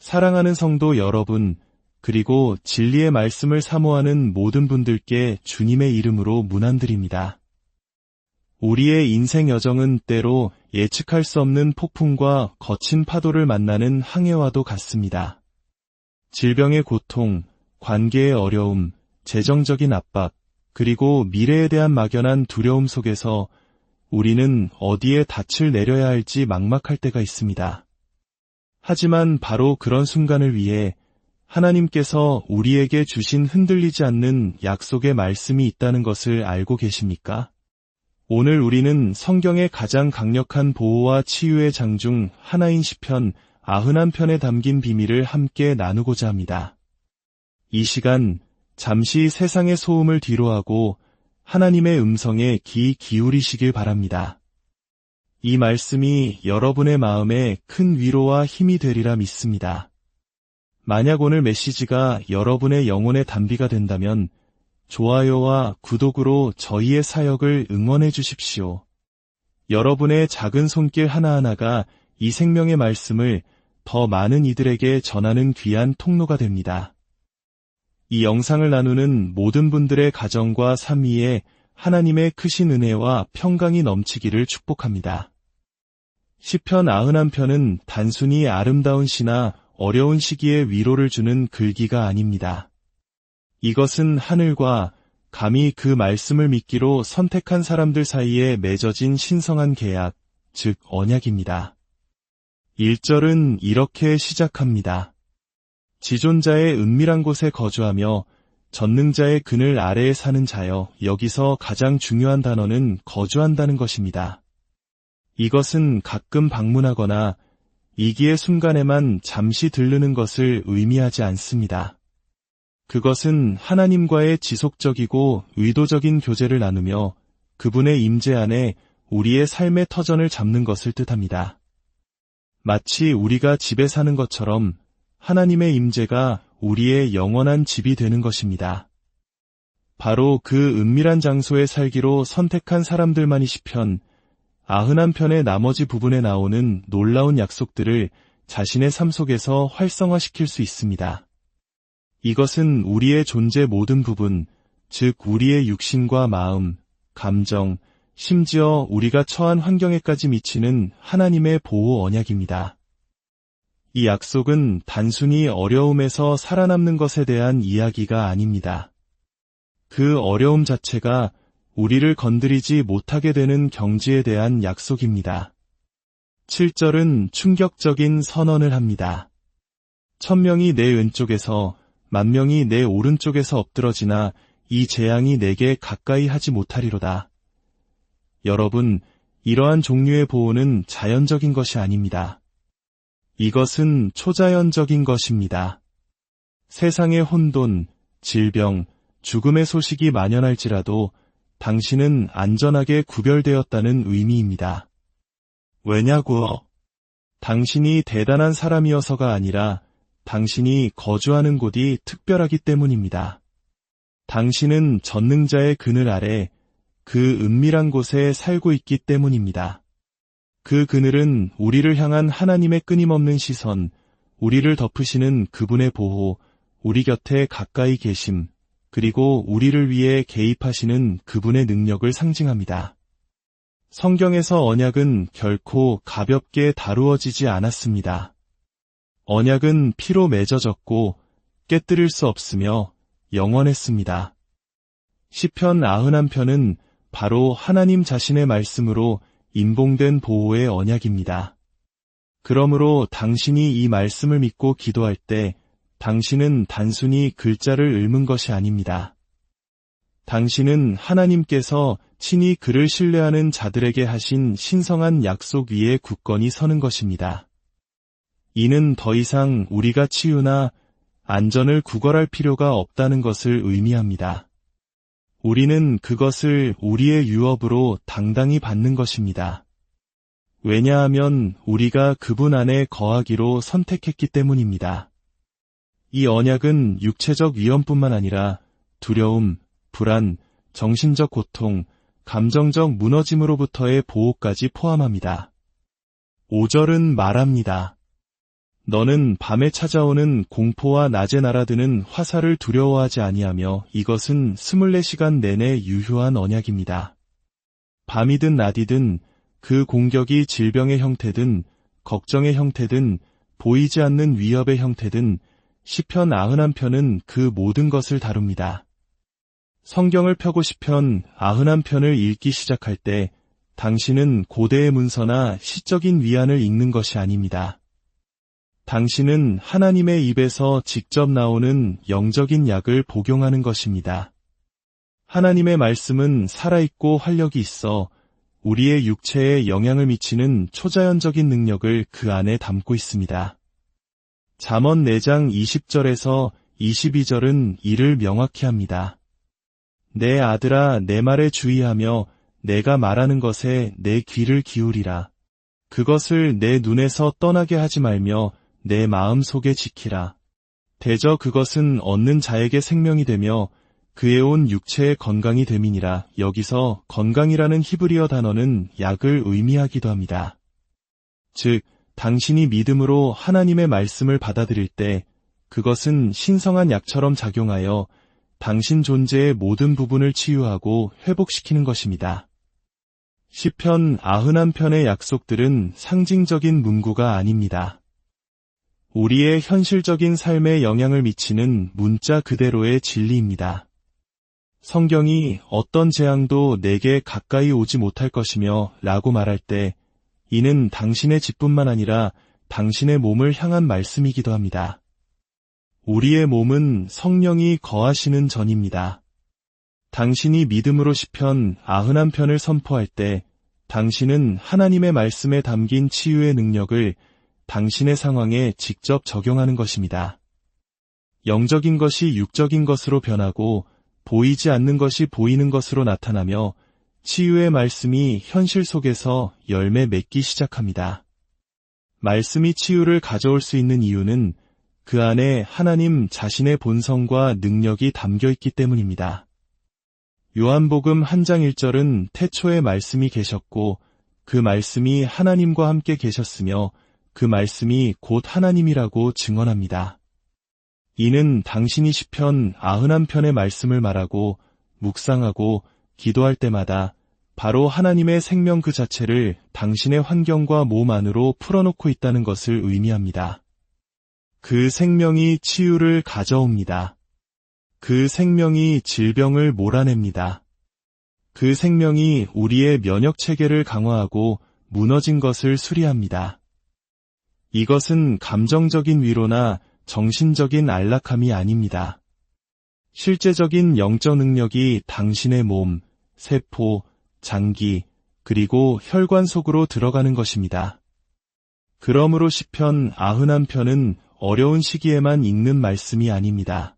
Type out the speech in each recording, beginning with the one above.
사랑하는 성도 여러분, 그리고 진리의 말씀을 사모하는 모든 분들께 주님의 이름으로 문안드립니다. 우리의 인생 여정은 때로 예측할 수 없는 폭풍과 거친 파도를 만나는 항해와도 같습니다. 질병의 고통, 관계의 어려움, 재정적인 압박, 그리고 미래에 대한 막연한 두려움 속에서 우리는 어디에 닻을 내려야 할지 막막할 때가 있습니다. 하지만 바로 그런 순간을 위해 하나님께서 우리에게 주신 흔들리지 않는 약속의 말씀이 있다는 것을 알고 계십니까? 오늘 우리는 성경의 가장 강력한 보호와 치유의 장 중 하나인 시편 91편에 담긴 비밀을 함께 나누고자 합니다. 이 시간 잠시 세상의 소음을 뒤로하고 하나님의 음성에 귀 기울이시길 바랍니다. 이 말씀이 여러분의 마음에 큰 위로와 힘이 되리라 믿습니다. 만약 오늘 메시지가 여러분의 영혼의 단비가 된다면 좋아요와 구독으로 저희의 사역을 응원해 주십시오. 여러분의 작은 손길 하나하나가 이 생명의 말씀을 더 많은 이들에게 전하는 귀한 통로가 됩니다. 이 영상을 나누는 모든 분들의 가정과 삶 위에 하나님의 크신 은혜와 평강이 넘치기를 축복합니다. 시편 91편은 단순히 아름다운 시나 어려운 시기에 위로를 주는 글귀가 아닙니다. 이것은 하늘과 감히 그 말씀을 믿기로 선택한 사람들 사이에 맺어진 신성한 계약, 즉 언약입니다. 1절은 이렇게 시작합니다. 지존자의 은밀한 곳에 거주하며 전능자의 그늘 아래에 사는 자여. 여기서 가장 중요한 단어는 거주한다는 것입니다. 이것은 가끔 방문하거나 이기의 순간에만 잠시 들르는 것을 의미하지 않습니다. 그것은 하나님과의 지속적이고 의도적인 교제를 나누며 그분의 임재 안에 우리의 삶의 터전을 잡는 것을 뜻합니다. 마치 우리가 집에 사는 것처럼 하나님의 임재가 우리의 영원한 집이 되는 것입니다. 바로 그 은밀한 장소에 살기로 선택한 사람들만이 시편 91편의 나머지 부분에 나오는 놀라운 약속들을 자신의 삶 속에서 활성화시킬 수 있습니다. 이것은 우리의 존재 모든 부분, 즉 우리의 육신과 마음, 감정, 심지어 우리가 처한 환경에까지 미치는 하나님의 보호 언약입니다. 이 약속은 단순히 어려움에서 살아남는 것에 대한 이야기가 아닙니다. 그 어려움 자체가 우리를 건드리지 못하게 되는 경지에 대한 약속입니다. 7절은 충격적인 선언을 합니다. 1000명이 내 왼쪽에서 10,000명이 내 오른쪽에서 엎드러지나 이 재앙이 내게 가까이 하지 못하리로다. 여러분, 이러한 종류의 보호는 자연적인 것이 아닙니다. 이것은 초자연적인 것입니다. 세상의 혼돈, 질병, 죽음의 소식이 만연할지라도 당신은 안전하게 구별되었다는 의미입니다. 왜냐고? 당신이 대단한 사람이어서가 아니라 당신이 거주하는 곳이 특별하기 때문입니다. 당신은 전능자의 그늘 아래 그 은밀한 곳에 살고 있기 때문입니다. 그 그늘은 우리를 향한 하나님의 끊임없는 시선, 우리를 덮으시는 그분의 보호, 우리 곁에 가까이 계심, 그리고 우리를 위해 개입하시는 그분의 능력을 상징합니다. 성경에서 언약은 결코 가볍게 다루어지지 않았습니다. 언약은 피로 맺어졌고 깨뜨릴 수 없으며 영원했습니다. 시편 91편은 바로 하나님 자신의 말씀으로 인봉된 보호의 언약입니다. 그러므로 당신이 이 말씀을 믿고 기도할 때 당신은 단순히 글자를 읊은 것이 아닙니다. 당신은 하나님께서 친히 그를 신뢰하는 자들에게 하신 신성한 약속 위에 굳건히 서는 것입니다. 이는 더 이상 우리가 치유나 안전을 구걸할 필요가 없다는 것을 의미합니다. 우리는 그것을 우리의 유업으로 당당히 받는 것입니다. 왜냐하면 우리가 그분 안에 거하기로 선택했기 때문입니다. 이 언약은 육체적 위험뿐만 아니라 두려움, 불안, 정신적 고통, 감정적 무너짐으로부터의 보호까지 포함합니다. 5절은 말합니다. 너는 밤에 찾아오는 공포와 낮에 날아드는 화살을 두려워하지 아니하며 이것은 24시간 내내 유효한 언약입니다. 밤이든 낮이든 그 공격이 질병의 형태든 걱정의 형태든 보이지 않는 위협의 형태든 시편 91편은 그 모든 것을 다룹니다. 성경을 펴고 시편 91편을 읽기 시작할 때 당신은 고대의 문서나 시적인 위안을 읽는 것이 아닙니다. 당신은 하나님의 입에서 직접 나오는 영적인 약을 복용하는 것입니다. 하나님의 말씀은 살아있고 활력이 있어 우리의 육체에 영향을 미치는 초자연적인 능력을 그 안에 담고 있습니다. 잠언 4장 20절에서 22절은 이를 명확히 합니다. 내 아들아, 내 말에 주의하며 내가 말하는 것에 내 귀를 기울이라. 그것을 내 눈에서 떠나게 하지 말며 내 마음 속에 지키라. 대저 그것은 얻는 자에게 생명이 되며 그의 온 육체의 건강이 됨이니라. 여기서 건강이라는 히브리어 단어는 약을 의미하기도 합니다. 즉, 당신이 믿음으로 하나님의 말씀을 받아들일 때 그것은 신성한 약처럼 작용하여 당신 존재의 모든 부분을 치유하고 회복시키는 것입니다. 시편 91편의 약속들은 상징적인 문구가 아닙니다. 우리의 현실적인 삶에 영향을 미치는 문자 그대로의 진리입니다. 성경이 어떤 재앙도 내게 가까이 오지 못할 것이며 라고 말할 때 이는 당신의 집뿐만 아니라 당신의 몸을 향한 말씀이기도 합니다. 우리의 몸은 성령이 거하시는 전입니다. 당신이 믿음으로 시편 91편을 선포할 때 당신은 하나님의 말씀에 담긴 치유의 능력을 당신의 상황에 직접 적용하는 것입니다. 영적인 것이 육적인 것으로 변하고 보이지 않는 것이 보이는 것으로 나타나며 치유의 말씀이 현실 속에서 열매 맺기 시작합니다. 말씀이 치유를 가져올 수 있는 이유는 그 안에 하나님 자신의 본성과 능력이 담겨 있기 때문입니다. 요한복음 1장 1절은 태초에 말씀이 계셨고 그 말씀이 하나님과 함께 계셨으며 그 말씀이 곧 하나님이라고 증언합니다. 이는 당신이 시편 91편의 말씀을 말하고 묵상하고 기도할 때마다 바로 하나님의 생명 그 자체를 당신의 환경과 몸 안으로 풀어놓고 있다는 것을 의미합니다. 그 생명이 치유를 가져옵니다. 그 생명이 질병을 몰아냅니다. 그 생명이 우리의 면역 체계를 강화하고 무너진 것을 수리합니다. 이것은 감정적인 위로나 정신적인 안락함이 아닙니다. 실제적인 영적 능력이 당신의 몸, 세포, 장기, 그리고 혈관 속으로 들어가는 것입니다. 그러므로 시편 91편은 어려운 시기에만 읽는 말씀이 아닙니다.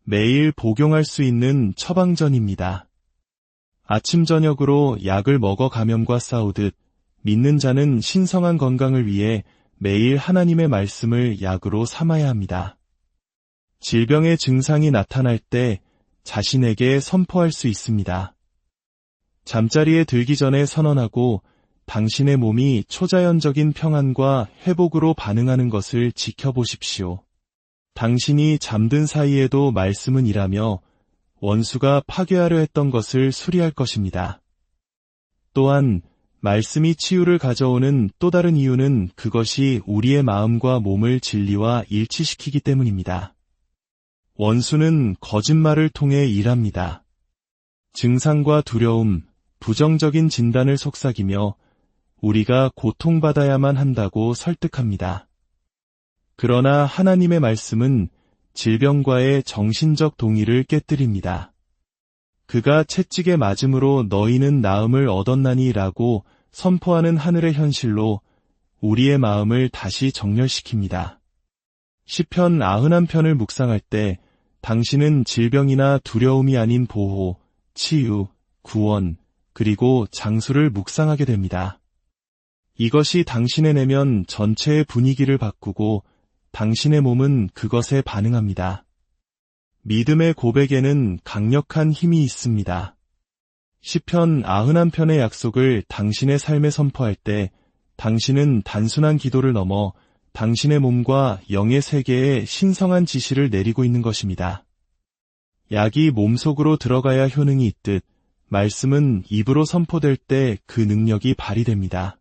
매일 복용할 수 있는 처방전입니다. 아침 저녁으로 약을 먹어 감염과 싸우듯 믿는 자는 신성한 건강을 위해 매일 하나님의 말씀을 약으로 삼아야 합니다. 질병의 증상이 나타날 때 자신에게 선포할 수 있습니다. 잠자리에 들기 전에 선언하고 당신의 몸이 초자연적인 평안과 회복으로 반응하는 것을 지켜보십시오. 당신이 잠든 사이에도 말씀은 일하며 원수가 파괴하려 했던 것을 수리할 것입니다. 또한 말씀이 치유를 가져오는 또 다른 이유는 그것이 우리의 마음과 몸을 진리와 일치시키기 때문입니다. 원수는 거짓말을 통해 일합니다. 증상과 두려움, 부정적인 진단을 속삭이며 우리가 고통받아야만 한다고 설득합니다. 그러나 하나님의 말씀은 질병과의 정신적 동의를 깨뜨립니다. 그가 채찍에 맞음으로 너희는 나음을 얻었나니 라고 선포하는 하늘의 현실로 우리의 마음을 다시 정렬시킵니다. 시편 91편을 묵상할 때 당신은 질병이나 두려움이 아닌 보호, 치유, 구원, 그리고 장수를 묵상하게 됩니다. 이것이 당신의 내면 전체의 분위기를 바꾸고 당신의 몸은 그것에 반응합니다. 믿음의 고백에는 강력한 힘이 있습니다. 시편 91편의 약속을 당신의 삶에 선포할 때 당신은 단순한 기도를 넘어 당신의 몸과 영의 세계에 신성한 지시를 내리고 있는 것입니다. 약이 몸속으로 들어가야 효능이 있듯 말씀은 입으로 선포될 때 그 능력이 발휘됩니다.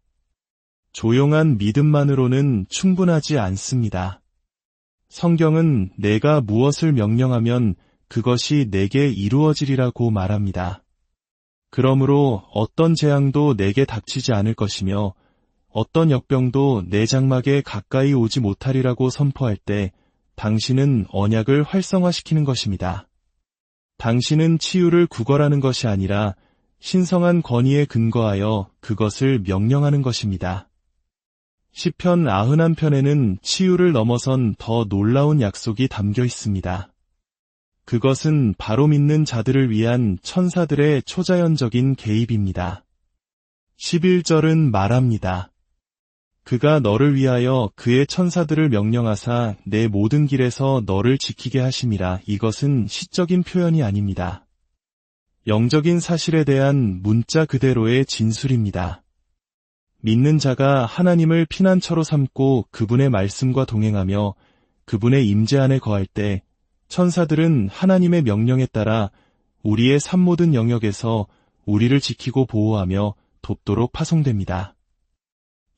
조용한 믿음만으로는 충분하지 않습니다. 성경은 내가 무엇을 명령하면 그것이 내게 이루어지리라고 말합니다. 그러므로 어떤 재앙도 내게 닥치지 않을 것이며 어떤 역병도 내 장막에 가까이 오지 못하리라고 선포할 때 당신은 언약을 활성화시키는 것입니다. 당신은 치유를 구걸하는 것이 아니라 신성한 권위에 근거하여 그것을 명령하는 것입니다. 시편 91편에는 치유를 넘어선 더 놀라운 약속이 담겨 있습니다. 그것은 바로 믿는 자들을 위한 천사들의 초자연적인 개입입니다. 11절은 말합니다. 그가 너를 위하여 그의 천사들을 명령하사 내 모든 길에서 너를 지키게 하심이라. 이것은 시적인 표현이 아닙니다. 영적인 사실에 대한 문자 그대로의 진술입니다. 믿는 자가 하나님을 피난처로 삼고 그분의 말씀과 동행하며 그분의 임재 안에 거할 때 천사들은 하나님의 명령에 따라 우리의 삶 모든 영역에서 우리를 지키고 보호하며 돕도록 파송됩니다.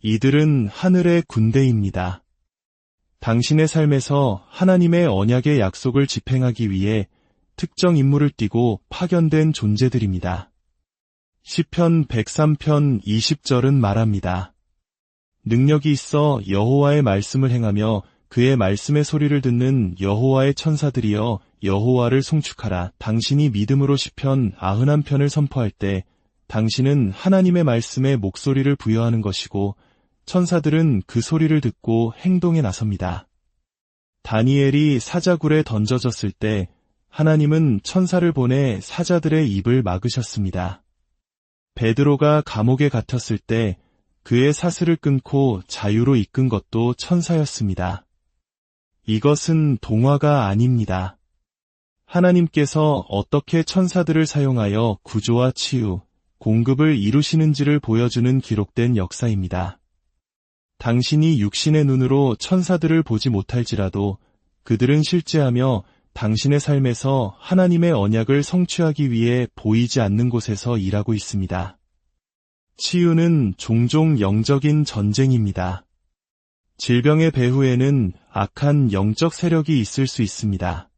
이들은 하늘의 군대입니다. 당신의 삶에서 하나님의 언약의 약속을 집행하기 위해 특정 임무를 띠고 파견된 존재들입니다. 시편 103편 20절은 말합니다. 능력이 있어 여호와의 말씀을 행하며 그의 말씀의 소리를 듣는 여호와의 천사들이여 여호와를 송축하라. 당신이 믿음으로 시편 91편을 선포할 때 당신은 하나님의 말씀에 목소리를 부여하는 것이고 천사들은 그 소리를 듣고 행동에 나섭니다. 다니엘이 사자굴에 던져졌을 때 하나님은 천사를 보내 사자들의 입을 막으셨습니다. 베드로가 감옥에 갇혔을 때 그의 사슬을 끊고 자유로 이끈 것도 천사였습니다. 이것은 동화가 아닙니다. 하나님께서 어떻게 천사들을 사용하여 구조와 치유, 공급을 이루시는지를 보여주는 기록된 역사입니다. 당신이 육신의 눈으로 천사들을 보지 못할지라도 그들은 실제하며 당신의 삶에서 하나님의 언약을 성취하기 위해 보이지 않는 곳에서 일하고 있습니다. 치유는 종종 영적인 전쟁입니다. 질병의 배후에는 악한 영적 세력이 있을 수 있습니다.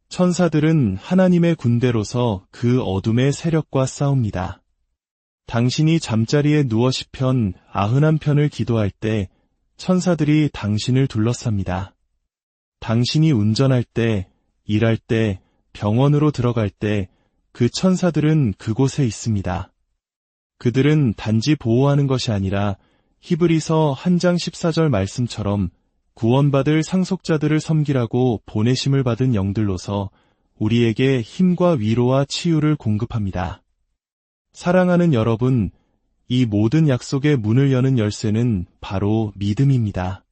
천사들은 하나님의 군대로서 그 어둠의 세력과 싸웁니다. 당신이 잠자리에 누워 시편 91편을 기도할 때 천사들이 당신을 둘러쌉니다. 당신이 운전할 때, 일할 때, 병원으로 들어갈 때 그 천사들은 그곳에 있습니다. 그들은 단지 보호하는 것이 아니라 히브리서 1장 14절 말씀처럼 구원받을 상속자들을 섬기라고 보내심을 받은 영들로서 우리에게 힘과 위로와 치유를 공급합니다. 사랑하는 여러분, 이 모든 약속의 문을 여는 열쇠는 바로 믿음입니다.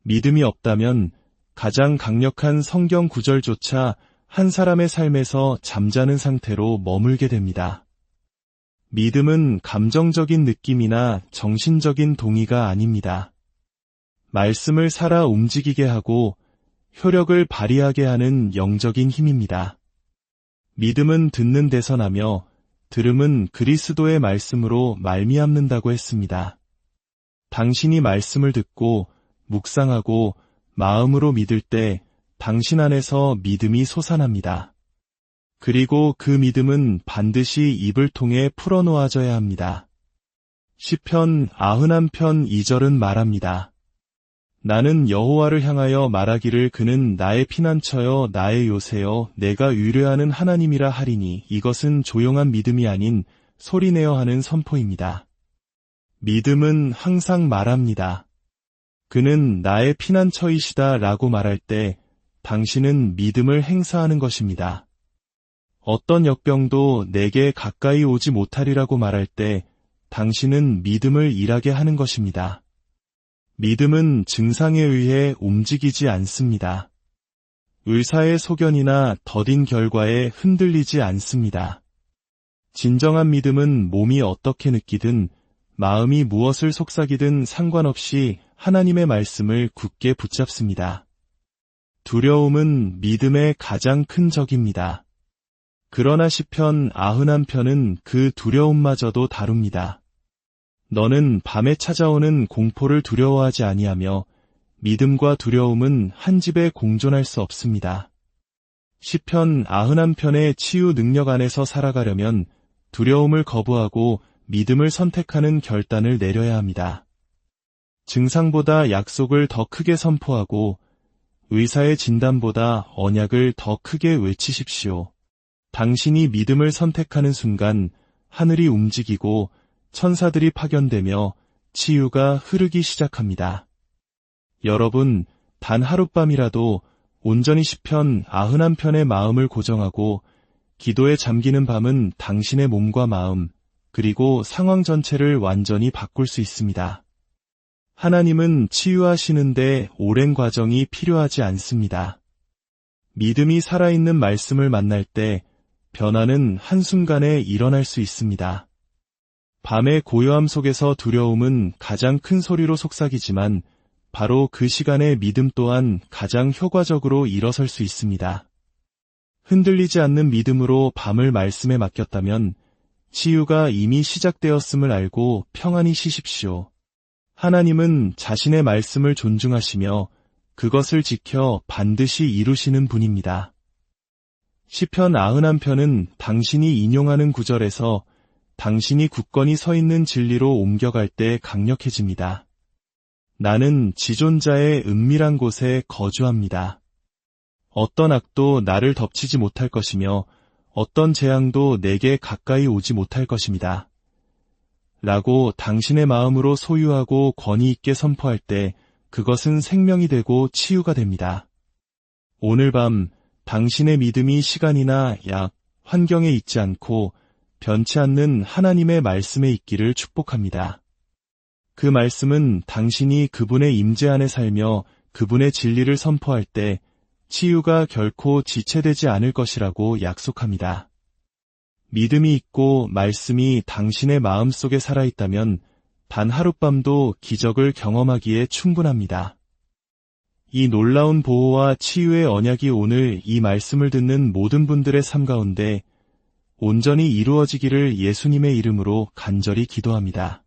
믿음이 없다면 가장 강력한 성경 구절조차 한 사람의 삶에서 잠자는 상태로 머물게 됩니다. 믿음은 감정적인 느낌이나 정신적인 동의가 아닙니다. 말씀을 살아 움직이게 하고 효력을 발휘하게 하는 영적인 힘입니다. 믿음은 듣는 데서 나며 들음은 그리스도의 말씀으로 말미암는다고 했습니다. 당신이 말씀을 듣고 묵상하고 마음으로 믿을 때 당신 안에서 믿음이 솟아납니다. 그리고 그 믿음은 반드시 입을 통해 풀어놓아져야 합니다. 시편 91편 2절은 말합니다. 나는 여호와를 향하여 말하기를 그는 나의 피난처여 나의 요새여 내가 의뢰하는 하나님이라 하리니. 이것은 조용한 믿음이 아닌 소리내어 하는 선포입니다. 믿음은 항상 말합니다. 그는 나의 피난처이시다 라고 말할 때 당신은 믿음을 행사하는 것입니다. 어떤 역병도 내게 가까이 오지 못하리라고 말할 때 당신은 믿음을 일하게 하는 것입니다. 믿음은 증상에 의해 움직이지 않습니다. 의사의 소견이나 더딘 결과에 흔들리지 않습니다. 진정한 믿음은 몸이 어떻게 느끼든 마음이 무엇을 속삭이든 상관없이 하나님의 말씀을 굳게 붙잡습니다. 두려움은 믿음의 가장 큰 적입니다. 그러나 시편 91편은 그 두려움마저도 다룹니다. 너는 밤에 찾아오는 공포를 두려워하지 아니하며 믿음과 두려움은 한 집에 공존할 수 없습니다. 시편 91편의 치유 능력 안에서 살아가려면 두려움을 거부하고 믿음을 선택하는 결단을 내려야 합니다. 증상보다 약속을 더 크게 선포하고 의사의 진단보다 언약을 더 크게 외치십시오. 당신이 믿음을 선택하는 순간 하늘이 움직이고 천사들이 파견되며 치유가 흐르기 시작합니다. 여러분, 단 하룻밤이라도 온전히 시편 91편의 마음을 고정하고 기도에 잠기는 밤은 당신의 몸과 마음, 그리고 상황 전체를 완전히 바꿀 수 있습니다. 하나님은 치유하시는데 오랜 과정이 필요하지 않습니다. 믿음이 살아있는 말씀을 만날 때 변화는 한순간에 일어날 수 있습니다. 밤의 고요함 속에서 두려움은 가장 큰 소리로 속삭이지만 바로 그 시간에 믿음 또한 가장 효과적으로 일어설 수 있습니다. 흔들리지 않는 믿음으로 밤을 말씀에 맡겼다면 치유가 이미 시작되었음을 알고 평안히 쉬십시오. 하나님은 자신의 말씀을 존중하시며 그것을 지켜 반드시 이루시는 분입니다. 시편 91편은 당신이 인용하는 구절에서 당신이 굳건히 서 있는 진리로 옮겨갈 때 강력해집니다. 나는 지존자의 은밀한 곳에 거주합니다. 어떤 악도 나를 덮치지 못할 것이며 어떤 재앙도 내게 가까이 오지 못할 것입니다. 라고 당신의 마음으로 소유하고 권위 있게 선포할 때 그것은 생명이 되고 치유가 됩니다. 오늘 밤 당신의 믿음이 시간이나 약, 환경에 있지 않고 변치 않는 하나님의 말씀에 있기를 축복합니다. 그 말씀은 당신이 그분의 임재 안에 살며 그분의 진리를 선포할 때 치유가 결코 지체되지 않을 것이라고 약속합니다. 믿음이 있고 말씀이 당신의 마음속에 살아있다면 단 하룻밤도 기적을 경험하기에 충분합니다. 이 놀라운 보호와 치유의 언약이 오늘 이 말씀을 듣는 모든 분들의 삶 가운데 온전히 이루어지기를 예수님의 이름으로 간절히 기도합니다.